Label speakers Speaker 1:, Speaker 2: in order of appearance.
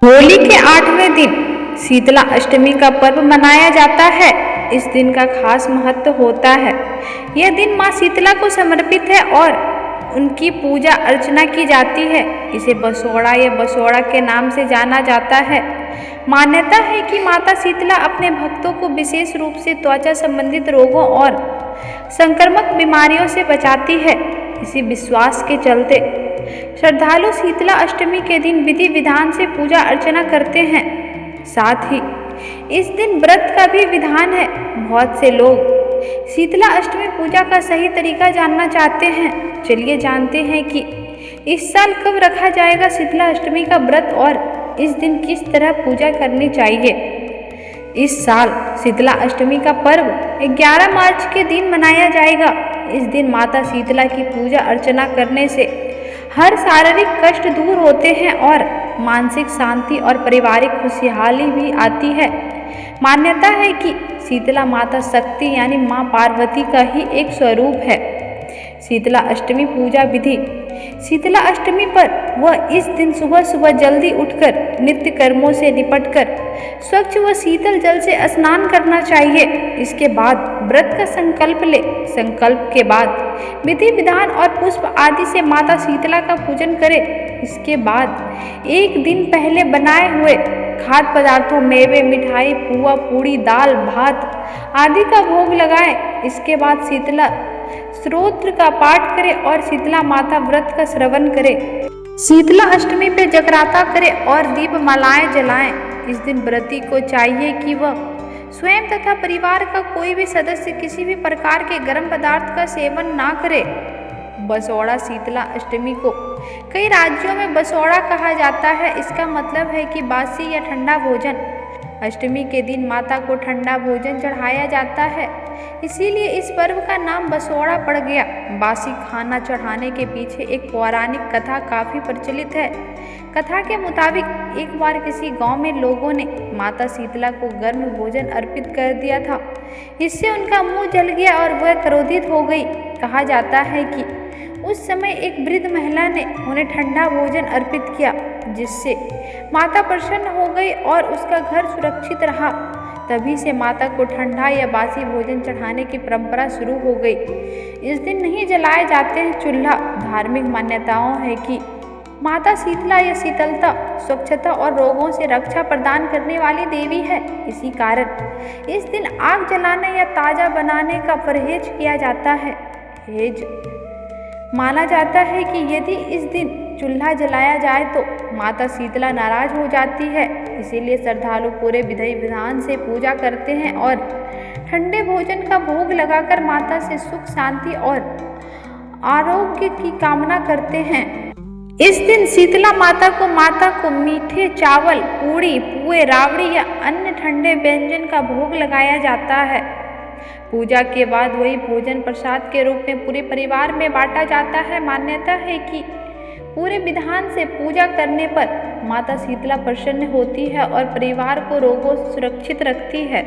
Speaker 1: होली के 8वें दिन शीतला अष्टमी का पर्व मनाया जाता है। इस दिन का खास महत्व होता है। यह दिन माँ शीतला को समर्पित है और उनकी पूजा अर्चना की जाती है। इसे बसोड़ा या बसोड़ा के नाम से जाना जाता है। मान्यता है कि माता शीतला अपने भक्तों को विशेष रूप से त्वचा संबंधित रोगों और संक्रामक बीमारियों से बचाती है। इसी विश्वास के चलते श्रद्धालु शीतला अष्टमी के दिन विधि विधान से पूजा अर्चना करते हैं। साथ ही इस दिन व्रत का भी विधान है। बहुत से लोग शीतला अष्टमी पूजा का सही तरीका जानना चाहते हैं। चलिए जानते हैं कि इस साल कब रखा जाएगा शीतला अष्टमी का व्रत और इस दिन किस तरह पूजा करनी चाहिए। इस साल शीतला अष्टमी का पर्व 11 मार्च के दिन मनाया जाएगा। इस दिन माता शीतला की पूजा अर्चना करने से हर शारीरिक कष्ट दूर होते हैं और मानसिक शांति और पारिवारिक खुशहाली भी आती है। मान्यता है कि शीतला माता शक्ति यानी माँ पार्वती का ही एक स्वरूप है। शीतला अष्टमी पूजा विधि। शीतला अष्टमी पर वह इस दिन सुबह सुबह जल्दी उठकर नित्य कर्मों से निपटकर स्वच्छ व शीतल जल से स्नान करना चाहिए। इसके बाद व्रत का संकल्प ले। संकल्प के बाद विधि विधान और पुष्प आदि से माता शीतला का पूजन करें। इसके बाद एक दिन पहले बनाए हुए खाद्य पदार्थों मेवे मिठाई पुआ पूड़ी दाल भात आदि का भोग लगाएं। इसके बाद शीतला स्तोत्र का पाठ करें और शीतला माता व्रत का श्रवण करें। शीतला अष्टमी पे जगराता करें और दीप मालाएं जलाएं। इस दिन व्रती को चाहिए कि वह स्वयं तथा परिवार का कोई भी सदस्य किसी भी प्रकार के गर्म पदार्थ का सेवन ना करे। बसोड़ा। शीतला अष्टमी को कई राज्यों में बसोड़ा कहा जाता है। इसका मतलब है कि बासी या ठंडा भोजन। अष्टमी के दिन माता को ठंडा भोजन चढ़ाया जाता है, इसीलिए इस पर्व का नाम बसोड़ा पड़ गया। बासी खाना चढ़ाने के पीछे एक पौराणिक कथा काफ़ी प्रचलित है। कथा के मुताबिक एक बार किसी गांव में लोगों ने माता शीतला को गर्म भोजन अर्पित कर दिया था। इससे उनका मुंह जल गया और वह क्रोधित हो गई। कहा जाता है कि उस समय एक वृद्ध महिला ने उन्हें ठंडा भोजन अर्पित किया, जिससे माता प्रसन्न हो गई और उसका घर सुरक्षित रहा। तभी से माता को ठंडा या बासी भोजन चढ़ाने की परंपरा शुरू हो गई। इस दिन नहीं जलाए जाते हैं चूल्हा। धार्मिक मान्यताओं है कि माता शीतला या शीतलता स्वच्छता और रोगों से रक्षा प्रदान करने वाली देवी है। इसी कारण इस दिन आग जलाने या ताजा बनाने का परहेज किया जाता है। माना जाता है कि यदि इस दिन चूल्हा जलाया जाए तो माता शीतला नाराज हो जाती है। इसीलिए श्रद्धालु पूरे विधि विधान से पूजा करते हैं और ठंडे भोजन का भोग लगाकर माता से सुख शांति और आरोग्य की कामना करते हैं। इस दिन शीतला माता को मीठे चावल पूड़ी पुए रावड़ी या अन्य ठंडे व्यंजन का भोग लगाया जाता है। पूजा के बाद वही भोजन प्रसाद के रूप में पूरे परिवार में बांटा जाता है। मान्यता है कि पूरे विधान से पूजा करने पर माता शीतला प्रसन्न होती है और परिवार को रोगों से सुरक्षित रखती है।